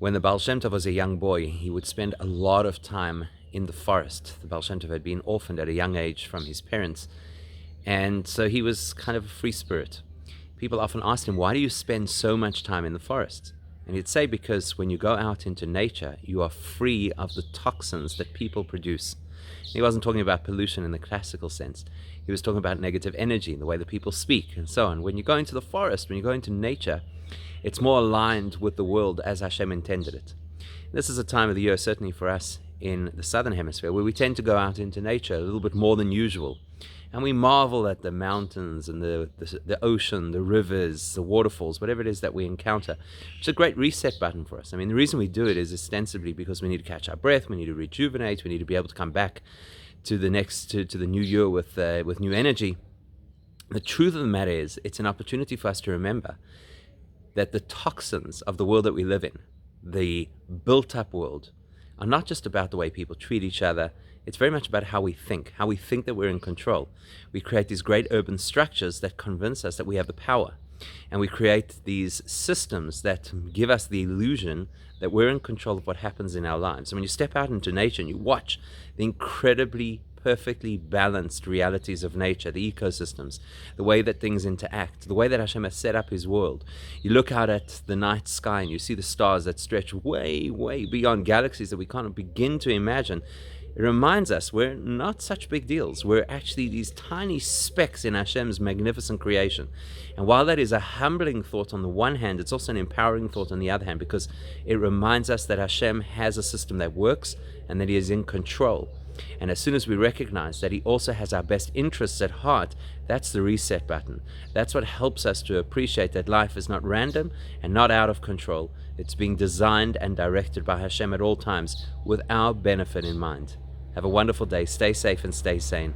When the Baal Shem Tov was a young boy, he would spend a lot of time in the forest. The Baal Shem Tov had been orphaned at a young age from his parents, and so he was kind of a free spirit. People often asked him, why do you spend so much time in the forest? And he'd say, because when you go out into nature, you are free of the toxins that people produce. He wasn't talking about pollution in the classical sense. He was talking about negative energy, the way that people speak, and so on. When you go into the forest, when you go into nature, it's more aligned with the world as Hashem intended it. This is a time of the year, certainly for us in the southern hemisphere, where we tend to go out into nature a little bit more than usual. And we marvel at the mountains and the ocean, the rivers, the waterfalls, whatever it is that we encounter. It's a great reset button for us. I mean, the reason we do it is ostensibly because we need to catch our breath, we need to rejuvenate, we need to be able to come back to the new year with new energy. The truth of the matter is, it's an opportunity for us to remember that the toxins of the world that we live in, the built-up world, are not just about the way people treat each other. It's very much about how we think that we're in control. We create these great urban structures that convince us that we have the power. And we create these systems that give us the illusion that we're in control of what happens in our lives. And when you step out into nature and you watch the incredibly perfectly balanced realities of nature, the ecosystems, the way that things interact, the way that Hashem has set up his world. You look out at the night sky and you see the stars that stretch way, way beyond galaxies that we can't begin to imagine. It reminds us we're not such big deals. We're actually these tiny specks in Hashem's magnificent creation. And while that is a humbling thought on the one hand, it's also an empowering thought on the other hand, because it reminds us that Hashem has a system that works and that he is in control. And as soon as we recognize that he also has our best interests at heart, that's the reset button. That's what helps us to appreciate that life is not random and not out of control. It's being designed and directed by Hashem at all times with our benefit in mind. Have a wonderful day. Stay safe and stay sane.